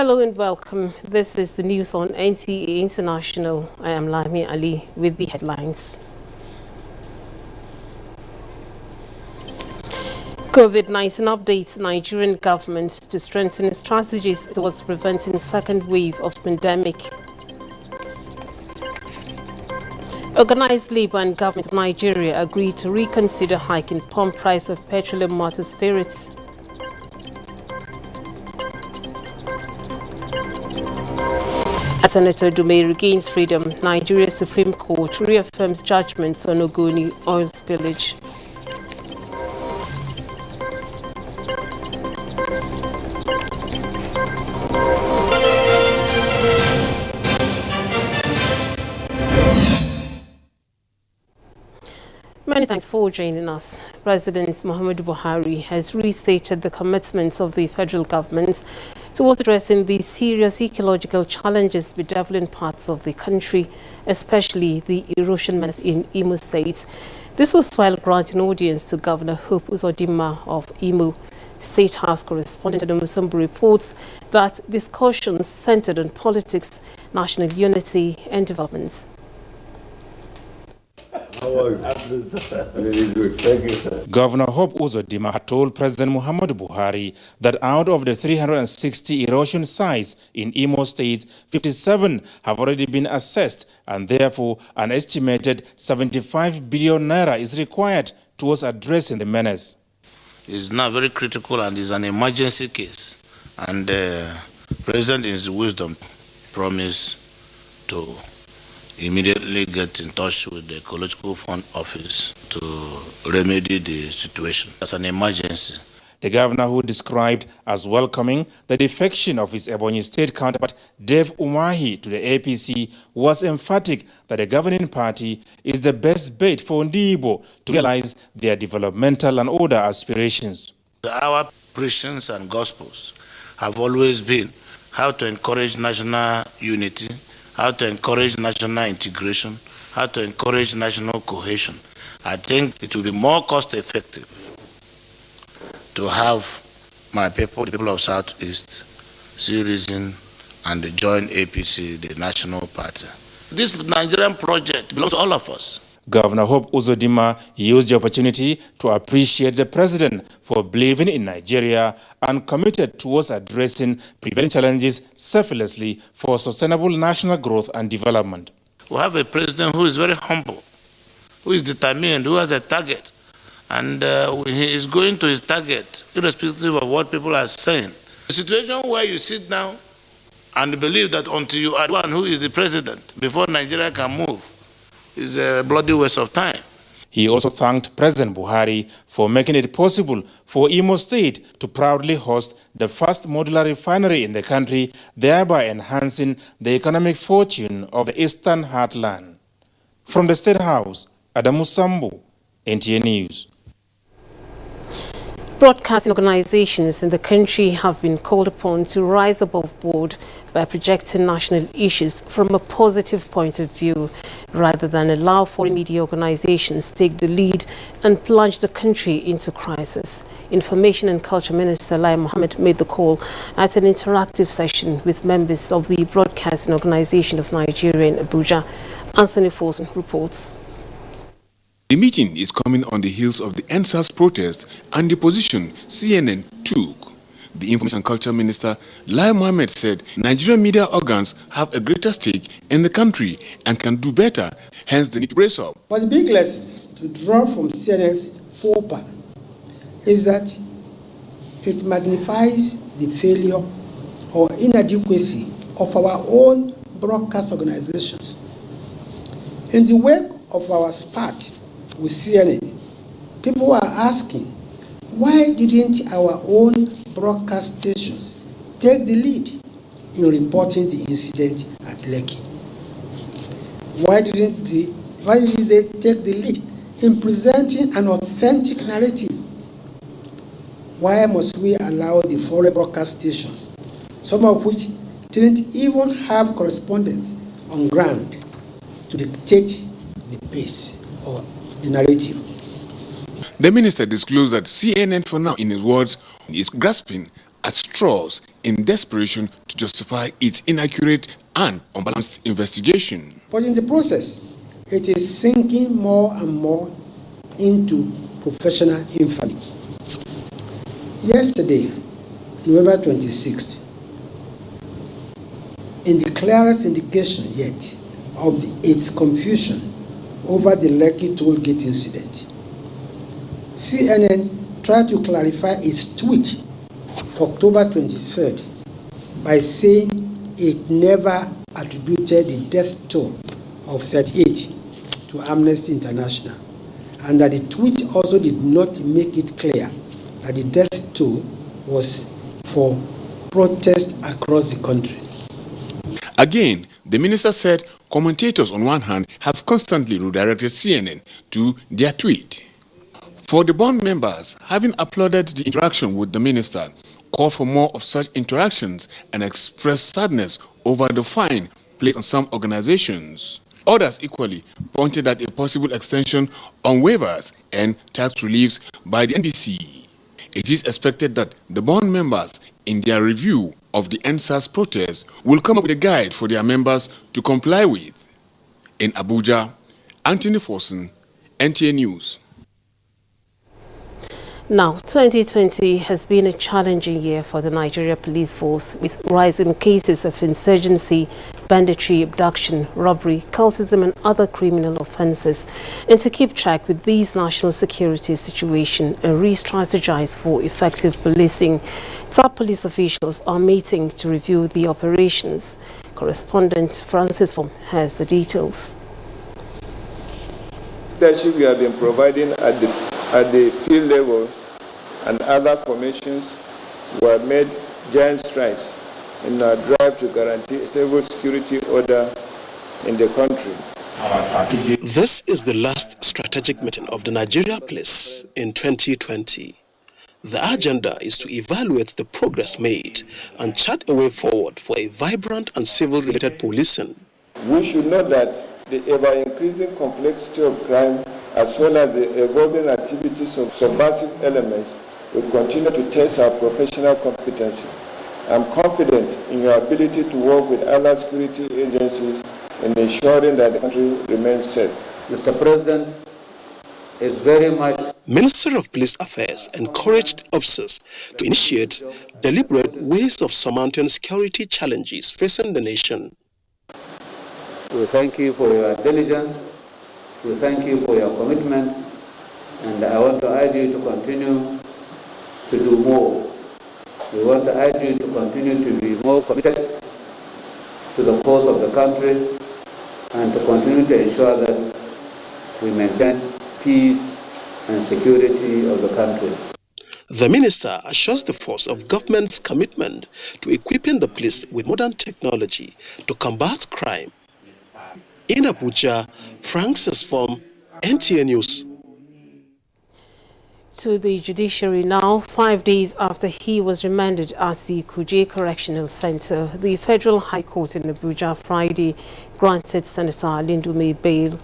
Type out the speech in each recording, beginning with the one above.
Hello and welcome. This is the news on NTA International. I am Lami Ali with the headlines. COVID-19 updates Nigerian government to strengthen strategies towards preventing second wave of pandemic. Organized labor and government of Nigeria agreed to reconsider hiking pump price of petroleum motor spirits. Senator Dume regains freedom. Nigeria's Supreme Court reaffirms judgments on Ogoni oil spillage. Many thanks for joining us. President Muhammadu Buhari has restated the commitments of the federal government towards addressing the serious ecological challenges bedeviling parts of the country, especially the erosion menace in Imo State. This was while granting audience to Governor Hope Uzodinma of Imo. State House correspondent Adam Musumbu reports that discussions centered on politics, national unity and development. Very good. Thank you, sir. Governor Hope Uzodinma had told President Muhammadu Buhari that out of the 360 erosion sites in Imo State, 57 have already been assessed, and therefore an estimated 75 billion naira is required towards addressing the menace. It's now very critical and is an emergency case, and the President in his wisdom promised to immediately get in touch with the Ecological Fund Office to remedy the situation as an emergency. The governor, who described as welcoming the defection of his Ebonyi State counterpart Dave Umahi to the APC, was emphatic that the governing party is the best bet for Ndibo to realize their developmental and other aspirations. Our preachings and gospels have always been how to encourage national unity, how to encourage national integration, how to encourage national cohesion. I think it will be more cost effective to have my people, the people of Southeast, see reason and join APC, the national party. This Nigerian project belongs to all of us. Governor Hope Uzodinma used the opportunity to appreciate the president for believing in Nigeria and committed towards addressing prevailing challenges selflessly for sustainable national growth and development. We have a president who is very humble, who is determined, who has a target, and he is going to his target irrespective of what people are saying. The situation where you sit down and believe that until you are the one who is the president before Nigeria can move is a bloody waste of time. He also thanked President Buhari for making it possible for Imo State to proudly host the first modular refinery in the country, thereby enhancing the economic fortune of the Eastern Heartland. From the State House, Adam Musumbu, NTA News. Broadcasting organizations in the country have been called upon to rise above board by projecting national issues from a positive point of view, rather than allow foreign media organizations take the lead and plunge the country into crisis. Information and Culture Minister Lai Mohammed made the call at an interactive session with members of the Broadcasting Organization of Nigeria in Abuja. Anthony Forson reports. The meeting is coming on the heels of the NSAS protest and the position CNN took. The Information and Culture Minister, Lai Mohammed, said Nigerian media organs have a greater stake in the country and can do better, hence the need to brace up. But the big lesson to draw from CNN's FOPA is that it magnifies the failure or inadequacy of our own broadcast organizations. In the wake of our spat with CNN, people are asking, why didn't our own broadcast stations take the lead in reporting the incident at Lekki? Why didn't they take the lead in presenting an authentic narrative? Why must we allow the foreign broadcast stations, some of which didn't even have correspondents on ground, to dictate the pace or the narrative? The minister disclosed that CNN, for now, in his words, is grasping at straws in desperation to justify its inaccurate and unbalanced investigation. But in the process, it is sinking more and more into professional infamy. Yesterday, November 26th, in the clearest indication yet of its confusion over the Lekki toll gate incident, CNN tried to clarify its tweet for October 23rd by saying it never attributed the death toll of 38 to Amnesty International, and that the tweet also did not make it clear that the death toll was for protests across the country. Again, the minister said commentators on one hand have constantly redirected CNN to their tweet. For the bond members, having applauded the interaction with the minister, called for more of such interactions and expressed sadness over the fine placed on some organizations. Others equally pointed at a possible extension on waivers and tax reliefs by the NBC. It is expected that the bond members, in their review of the NSAS protest, will come up with a guide for their members to comply with. In Abuja, Anthony Forson, NTA News. Now, 2020 has been a challenging year for the Nigeria police force, with rising cases of insurgency, banditry, abduction, robbery, cultism and other criminal offences. And to keep track with these national security situation and re-strategize for effective policing, top police officials are meeting to review the operations. Correspondent Francis Fom has the details. Leadership we have been providing at the field level and other formations were made giant strides in our drive to guarantee a stable security order in the country. This is the last strategic meeting of the Nigeria Police in 2020. The agenda is to evaluate the progress made and chart a way forward for a vibrant and civil-related policing. We should note that the ever-increasing complexity of crime, as well as the evolving activities of subversive elements, will continue to test our professional competency. I'm confident in your ability to work with other security agencies in ensuring that the country remains safe. Mr. President is very much... Minister of Police Affairs encouraged officers to initiate deliberate ways of surmounting security challenges facing the nation. We thank you for your diligence. We thank you for your commitment. And I want to urge you to continue to do more. We want to urge you to continue to be more committed to the cause of the country and to continue to ensure that we maintain peace and security of the country. The minister assures the force of government's commitment to equipping the police with modern technology to combat crime. In Abuja, Francis Fom, NTA News. To the judiciary now, 5 days after he was remanded at the Kuje Correctional Center, the Federal High Court in Abuja Friday granted Senator Alindume bail.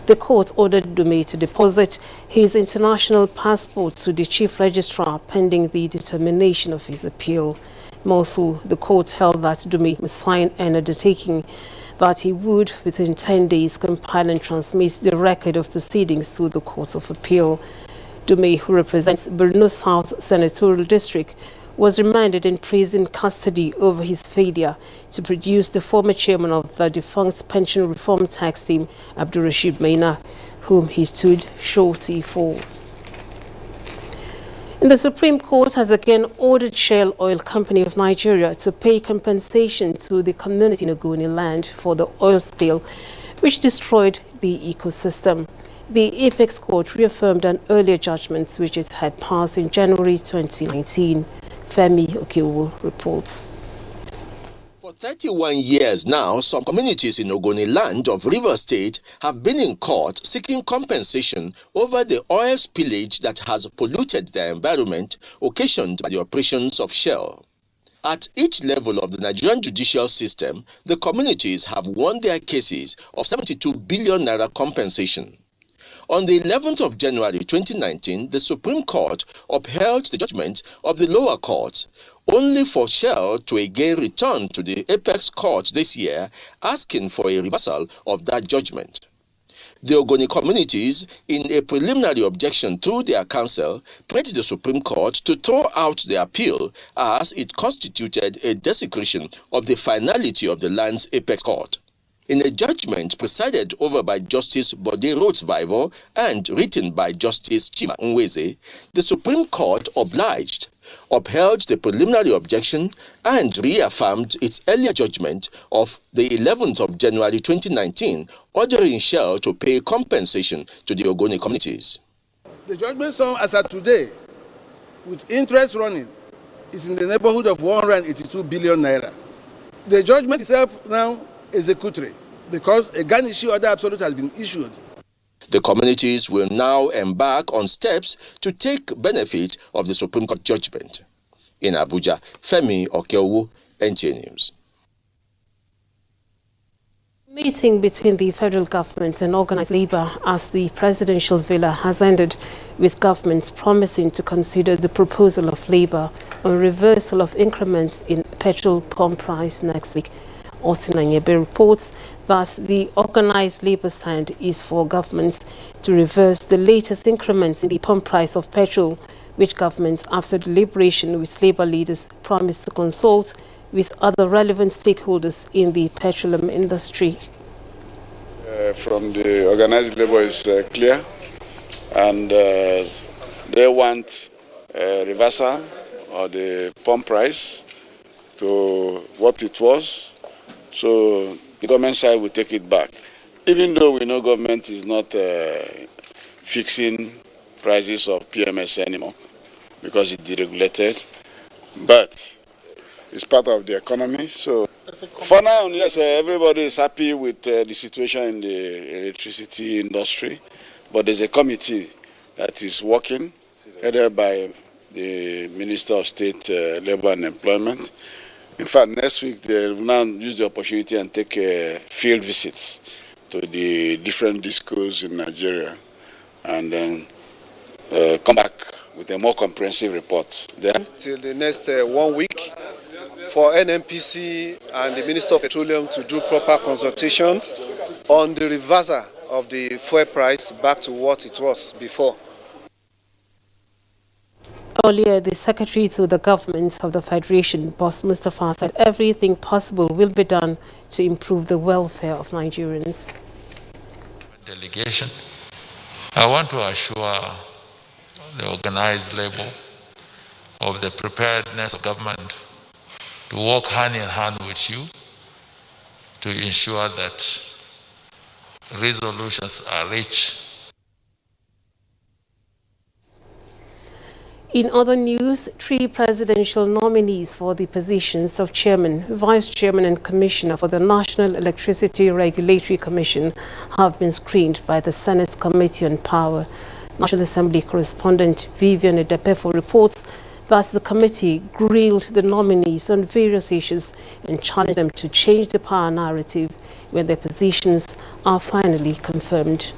The court ordered Dume to deposit his international passport to the Chief Registrar pending the determination of his appeal. Also, the court held that Dume must sign an undertaking that he would, within 10 days, compile and transmit the record of proceedings to the Court of Appeal. Dume, who represents Borno South Senatorial District, was remanded in prison custody over his failure to produce the former chairman of the defunct pension reform tax team, Abdurrashid Maina, whom he stood surety for. And the Supreme Court has again ordered Shell Oil Company of Nigeria to pay compensation to the community in Ogoni land for the oil spill, which destroyed the ecosystem. The Apex Court reaffirmed an earlier judgment which it had passed in January 2019. Femi Okewo reports. For 31 years now, some communities in Ogoni land of Rivers State have been in court seeking compensation over the oil spillage that has polluted their environment occasioned by the operations of Shell. At each level of the Nigerian judicial system, the communities have won their cases of 72 billion naira compensation. On the 11th of January 2019, the Supreme Court upheld the judgment of the lower court, only for Shell to again return to the Apex Court this year, asking for a reversal of that judgment. The Ogoni communities, in a preliminary objection through their counsel, pressed the Supreme Court to throw out the appeal as it constituted a desecration of the finality of the land's Apex Court. In a judgment presided over by Justice Bode Roth-Vivor and written by Justice Chima Nweze, the Supreme Court upheld the preliminary objection and reaffirmed its earlier judgment of the 11th of January 2019, ordering Shell to pay compensation to the Ogoni communities. The judgment sum as at today, with interest running, is in the neighborhood of 182 billion naira. The judgment itself now executory because a garnishee order absolute has been issued. The communities will now embark on steps to take benefit of the Supreme Court judgment. In Abuja, Femi Okeowo, NTA News. Meeting between the federal government and organized labor as the presidential villa has ended, with governments promising to consider the proposal of labor on reversal of increments in petrol pump price next week. Austin Anyebe reports that the organized labor stand is for governments to reverse the latest increments in the pump price of petrol, which governments, after deliberation with labor leaders, promised to consult with other relevant stakeholders in the petroleum industry. From the organized labor is clear, and they want a reversal of the pump price to what it was. So the government side will take it back, even though we know government is not fixing prices of PMS anymore because it's deregulated, but it's part of the economy. So for now, yes, everybody is happy with the situation in the electricity industry, but there's a committee that is working, headed by the Minister of State, Labor and Employment. In fact, next week they will now use the opportunity and take field visits to the different discos in Nigeria, and then come back with a more comprehensive report. Till the next 1 week for NNPC and the Minister of Petroleum to do proper consultation on the reversal of the fuel price back to what it was before. Earlier, the Secretary to the Government of the Federation, Boss Mustafa, said everything possible will be done to improve the welfare of Nigerians. Delegation, I want to assure the organized labor of the preparedness of government to work hand in hand with you to ensure that resolutions are reached. In other news, 3 presidential nominees for the positions of Chairman, Vice Chairman and Commissioner for the National Electricity Regulatory Commission have been screened by the Senate's Committee on Power. National Assembly correspondent Vivian Edepefo reports that the committee grilled the nominees on various issues and challenged them to change the power narrative when their positions are finally confirmed.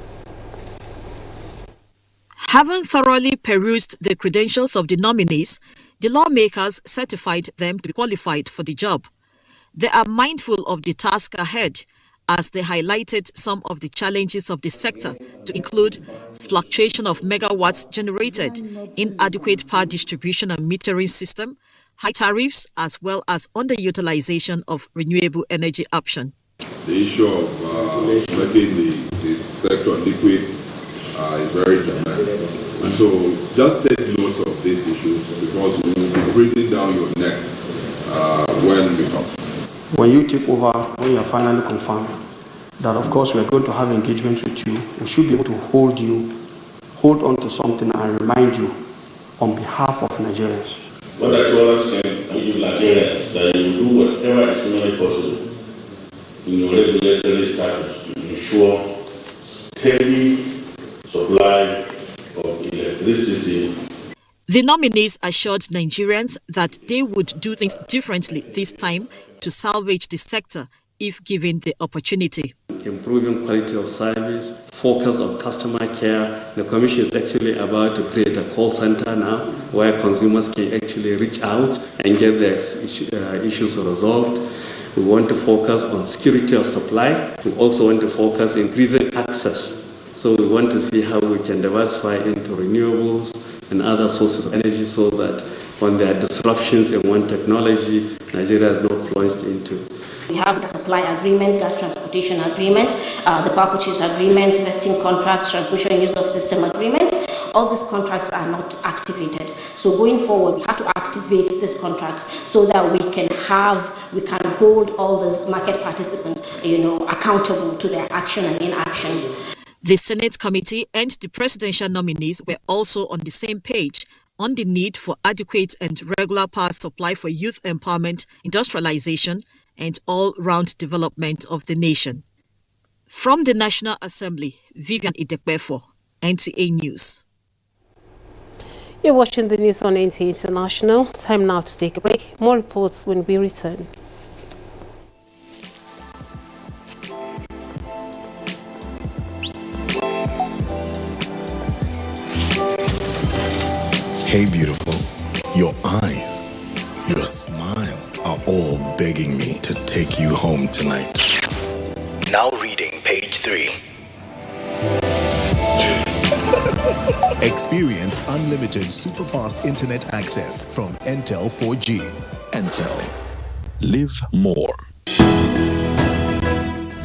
Having thoroughly perused the credentials of the nominees, the lawmakers certified them to be qualified for the job. They are mindful of the task ahead, as they highlighted some of the challenges of the sector, to include fluctuation of megawatts generated, inadequate power distribution and metering system, high tariffs, as well as underutilization of renewable energy option. The issue of making the sector liquid is very dramatic. And so just take note of these issues because we will be breathing down your neck when we come. When you take over, when you're finally confirmed, that of course we are going to have engagement with you, we should be able to hold on to something and remind you on behalf of Nigerians. What I want to say to Nigerians that you do whatever is humanly possible in your regulatory status to ensure steady supply of electricity. The nominees assured Nigerians that they would do things differently this time to salvage the sector if given the opportunity. Improving quality of service, focus on customer care. The Commission is actually about to create a call center now where consumers can actually reach out and get their issues resolved. We want to focus on security of supply. We also want to focus on increasing access. So we want to see how we can diversify into renewables and other sources of energy so that when there are disruptions in one technology, Nigeria is not plunged into. We have the supply agreement, gas transportation agreement, the power purchase agreement, vesting contracts, transmission use of system agreement. All these contracts are not activated. So going forward, we have to activate these contracts so that we can hold all these market participants, accountable to their action and inactions. The Senate Committee and the presidential nominees were also on the same page on the need for adequate and regular power supply for youth empowerment, industrialization, and all-round development of the nation. From the National Assembly, Vivian Idekbefo, NTA News. You're watching the news on NTA International. Time now to take a break. More reports when we return. Hey beautiful, your eyes, your smile are all begging me to take you home tonight. Now reading page 3. Experience unlimited super-fast internet access from Entel 4G. Entel. Live more.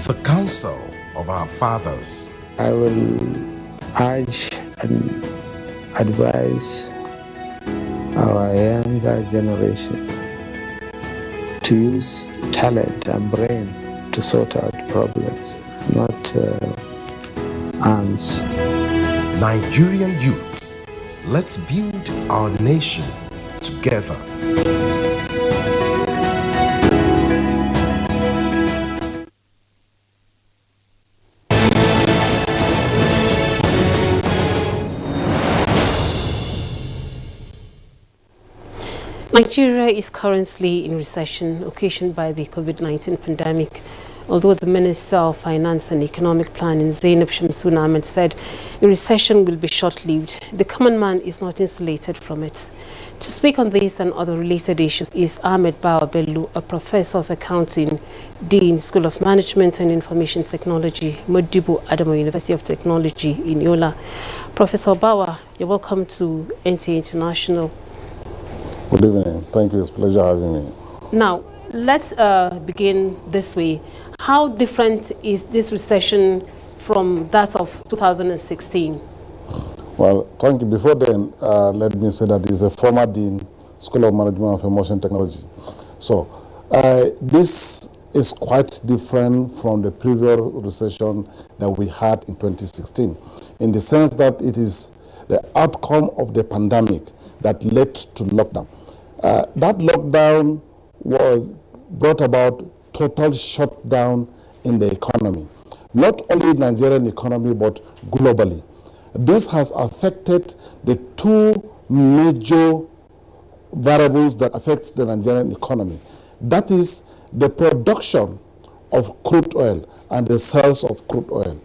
The counsel of our fathers. I will urge and advise our younger generation to use talent and brain to sort out problems, not arms. Nigerian youths, let's build our nation together. Nigeria is currently in recession occasioned by the COVID-19 pandemic. Although the Minister of Finance and Economic Planning, Zainab Shamsun Ahmed, said the recession will be short-lived, the common man is not insulated from it. To speak on this and other related issues is Ahmed Bawa Bello, a professor of accounting, Dean, School of Management and Information Technology, Modibo Adamo University of Technology in Yola. Professor Bawa, you're welcome to NTA International. Good evening. Thank you. It's a pleasure having me. Now, let's begin this way. How different is this recession from that of 2016? Well, thank you. Before then, let me say that he's a former Dean, School of Management of Information Technology. So, this is quite different from the previous recession that we had in 2016, in the sense that it is the outcome of the pandemic that led to lockdown. That lockdown brought about total shutdown in the economy, not only Nigerian economy but globally. This has affected the two major variables that affect the Nigerian economy. That is the production of crude oil and the sales of crude oil.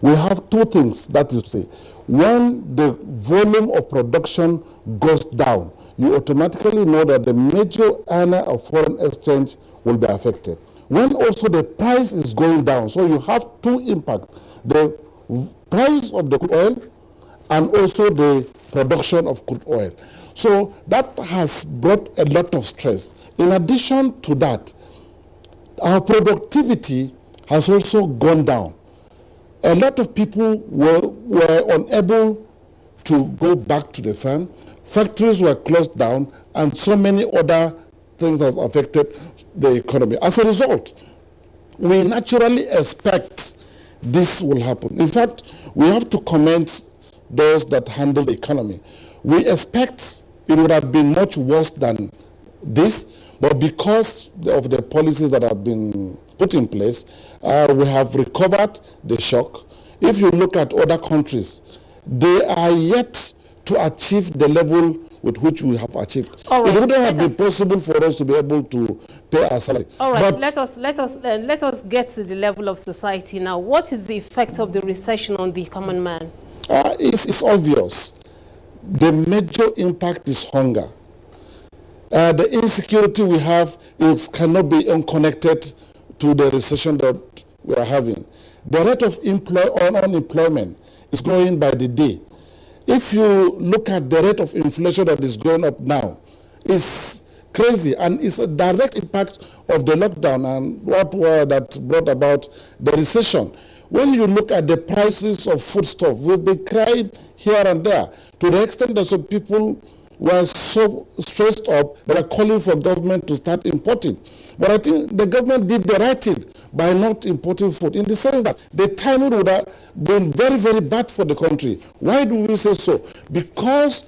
We have two things that you say. When the volume of production goes down, you automatically know that the major earner of foreign exchange will be affected. When also the price is going down, so you have two impacts: the price of the crude oil and also the production of crude oil. So that has brought a lot of stress. In addition to that, our productivity has also gone down. A lot of people were unable to go back to the farm. Factories were closed down, and so many other things have affected the economy. As a result, we naturally expect this will happen. In fact, we have to commend those that handle the economy. We expect it would have been much worse than this, but because of the policies that have been put in place, we have recovered the shock. If you look at other countries, they are yet to achieve the level with which we have achieved. All right, it wouldn't have been possible for us to be able to pay our salary. All right, but let us get to the level of society now. What is the effect of the recession on the common man? It's obvious. The major impact is hunger. The insecurity we have cannot be unconnected to the recession that we are having. The rate of unemployment is growing by the day. If you look at the rate of inflation that is going up now, it's crazy, and it's a direct impact of the lockdown and that brought about the recession. When you look at the prices of foodstuff, we've been crying here and there to the extent that some people were so stressed up that are calling for government to start importing. But I think the government did the right thing by not importing food, in the sense that the timing would have been very, very bad for the country. Why do we say so? Because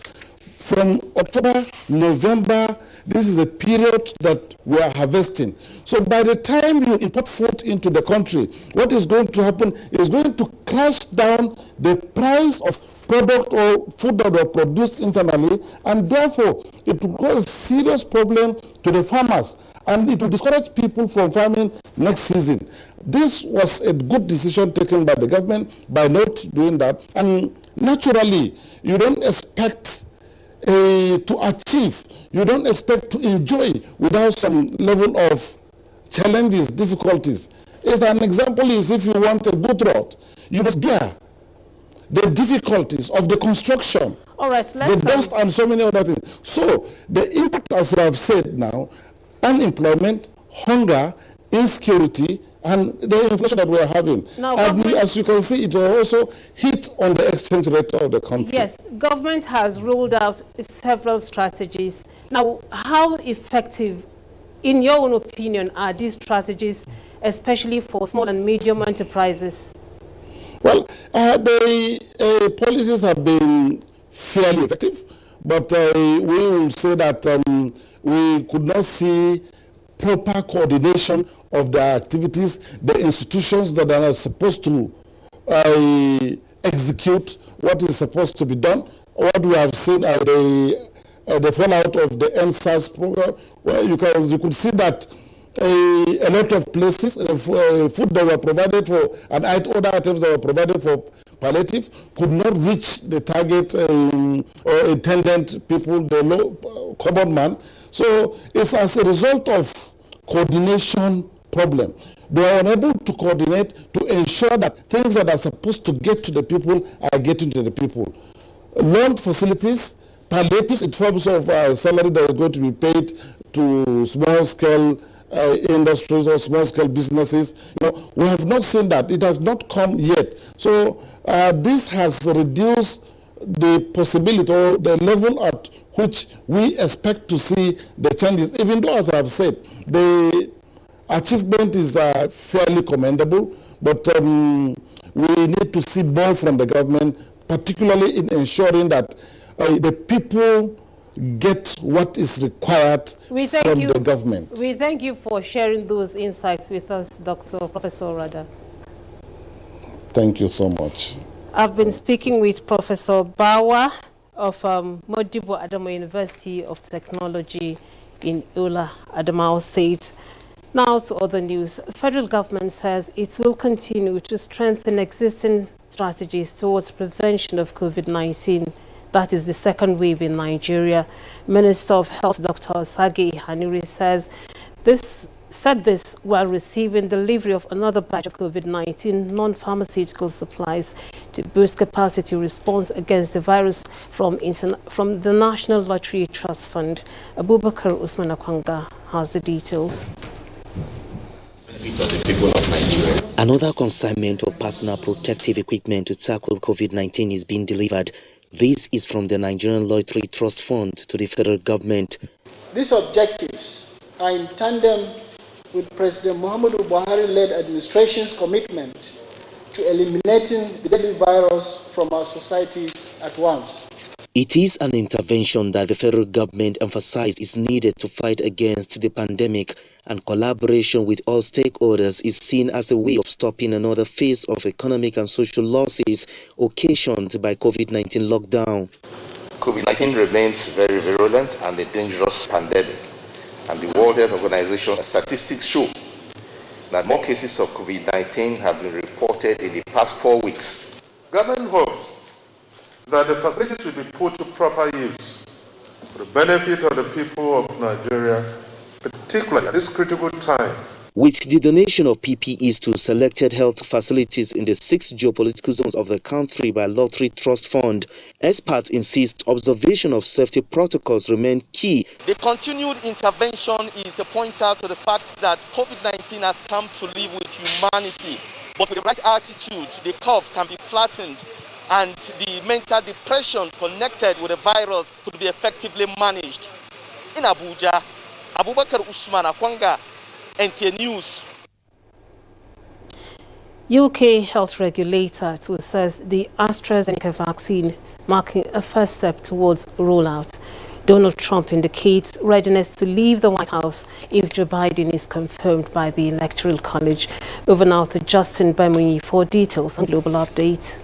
from October, November, this is a period that we are harvesting. So by the time you import food into the country, what is going to happen is going to crash down the price of product or food that were produced internally, and therefore it will cause a serious problem to the farmers, and it will discourage people from farming next season. This was a good decision taken by the government by not doing that, and naturally you don't expect to achieve, you don't expect to enjoy without some level of challenges, difficulties. As an example is, if you want a good road, you must bear the difficulties of the construction, all right, the dust and so many other things. So the impact, as I have said now, unemployment, hunger, insecurity, and the inflation that we are having. Now, and as you can see, it will also hit on the exchange rate of the country. Yes, government has rolled out several strategies. Now, how effective, in your own opinion, are these strategies, especially for small and medium enterprises? Well, the policies have been fairly effective, but we will say that we could not see proper coordination of the activities, the institutions that are supposed to execute what is supposed to be done. What we have seen are the fallout of the NSAS program, where you could see that a lot of places, food that were provided for, and other items that were provided for palliative could not reach the target or intended people, the low common man. So it's as a result of coordination problem. They are unable to coordinate to ensure that things that are supposed to get to the people are getting to the people. Loan facilities, palliatives in terms of salary that is going to be paid to small-scale industries or small-scale businesses. We have not seen that. It has not come yet. So this has reduced the possibility or the level at which we expect to see the changes, even though, as I have said, the achievement is fairly commendable, but we need to see more from the government, particularly in ensuring that the people get what is required from the government. We thank you for sharing those insights with us, Professor Rada. Thank you so much. I've been speaking with Professor Bawa of Modibo Adama University of Technology in Ula, Adamawa State. Now to other news. Federal government says it will continue to strengthen existing strategies towards prevention of COVID-19. That is the second wave in Nigeria. Minister of Health Dr. Sage Hanuri said this while receiving delivery of another batch of COVID-19 non-pharmaceutical supplies to boost capacity response against the virus from the National Lottery Trust Fund. Abubakar Usman Akwanga has the details. Another consignment of personal protective equipment to tackle COVID-19 is being delivered. This is from the Nigerian Lottery Trust Fund to the federal government. These objectives are in tandem with President Muhammadu Buhari-led administration's commitment to eliminating the deadly virus from our society at once. It is an intervention that the federal government emphasized is needed to fight against the pandemic, and collaboration with all stakeholders is seen as a way of stopping another phase of economic and social losses occasioned by COVID-19 lockdown. COVID-19 remains very virulent and a dangerous pandemic, and the World Health Organization statistics show that more cases of COVID-19 have been reported in the past 4 weeks. Government hopes that the facilities will be put to proper use for the benefit of the people of Nigeria, particularly at this critical time. With the donation of PPEs to selected health facilities in the 6 geopolitical zones of the country by Lottery Trust Fund, experts insist observation of safety protocols remain key. The continued intervention is a pointer to the fact that COVID-19 has come to live with humanity. But with the right attitude, the curve can be flattened and the mental depression connected with the virus could be effectively managed. In Abuja, Abubakar Usman Akwanga, NTA News. UK health regulator to assess the AstraZeneca vaccine, marking a first step towards rollout. Donald Trump indicates readiness to leave the White House if Joe Biden is confirmed by the Electoral College. Over now to Justin Bemuyi for details on Global Update.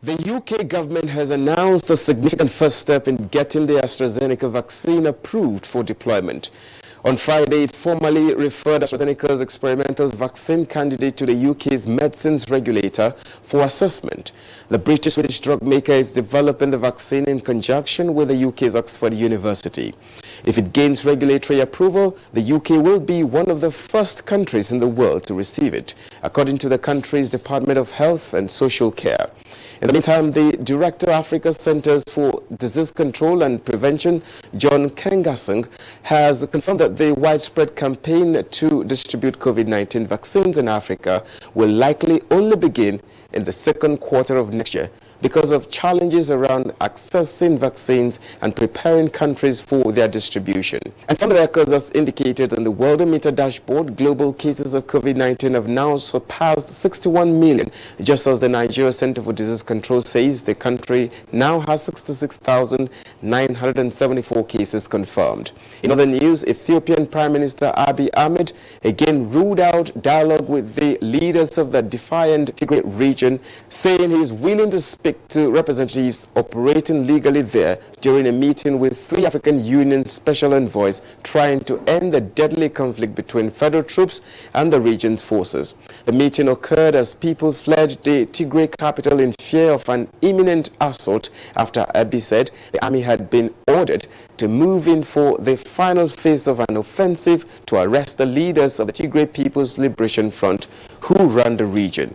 The UK government has announced a significant first step in getting the AstraZeneca vaccine approved for deployment. On Friday, it formally referred AstraZeneca's experimental vaccine candidate to the UK's medicines regulator for assessment. The British-Swedish drug maker is developing the vaccine in conjunction with the UK's Oxford University. If it gains regulatory approval, the UK will be one of the first countries in the world to receive it, according to the country's Department of Health and Social Care. In the meantime, the Director of Africa Centers for Disease Control and Prevention, John Kengasung, has confirmed that the widespread campaign to distribute COVID-19 vaccines in Africa will likely only begin in the second quarter of next year because of challenges around accessing vaccines and preparing countries for their distribution. And from the records as indicated on the Worldometer dashboard, global cases of COVID-19 have now surpassed 61 million. Just as the Nigeria Center for Disease Control says, the country now has 66,974 cases confirmed. In other news, Ethiopian Prime Minister Abiy Ahmed again ruled out dialogue with the leaders of the defiant Tigray region, saying he is willing to speak to representatives operating legally there during a meeting with 3 African Union special envoys trying to end the deadly conflict between federal troops and the region's forces. The meeting occurred as people fled the Tigray capital in fear of an imminent assault after Abiy said the army had been ordered to move in for the final phase of an offensive to arrest the leaders of the Tigray People's Liberation Front who run the region.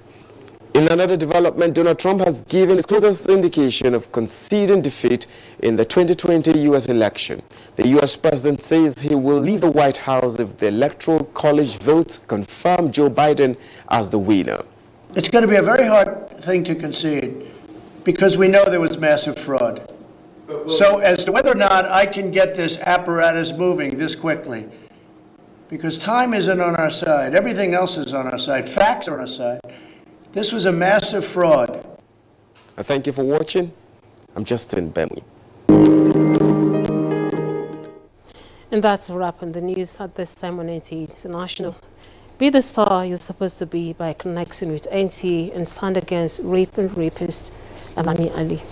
In another development, Donald Trump has given his closest indication of conceding defeat in the 2020 U.S. election. The U.S. president says he will leave the White House if the Electoral College votes confirm Joe Biden as the winner. It's going to be a very hard thing to concede because we know there was massive fraud. So as to whether or not I can get this apparatus moving this quickly, because time isn't on our side, everything else is on our side, facts are on our side. This was a massive fraud. Thank you for watching. I'm Justin Bemuyi. And that's a wrap on the news at this time on NTA International. Be the star you're supposed to be by connecting with NTA and stand against rape and rapists. I'm Ami Ali.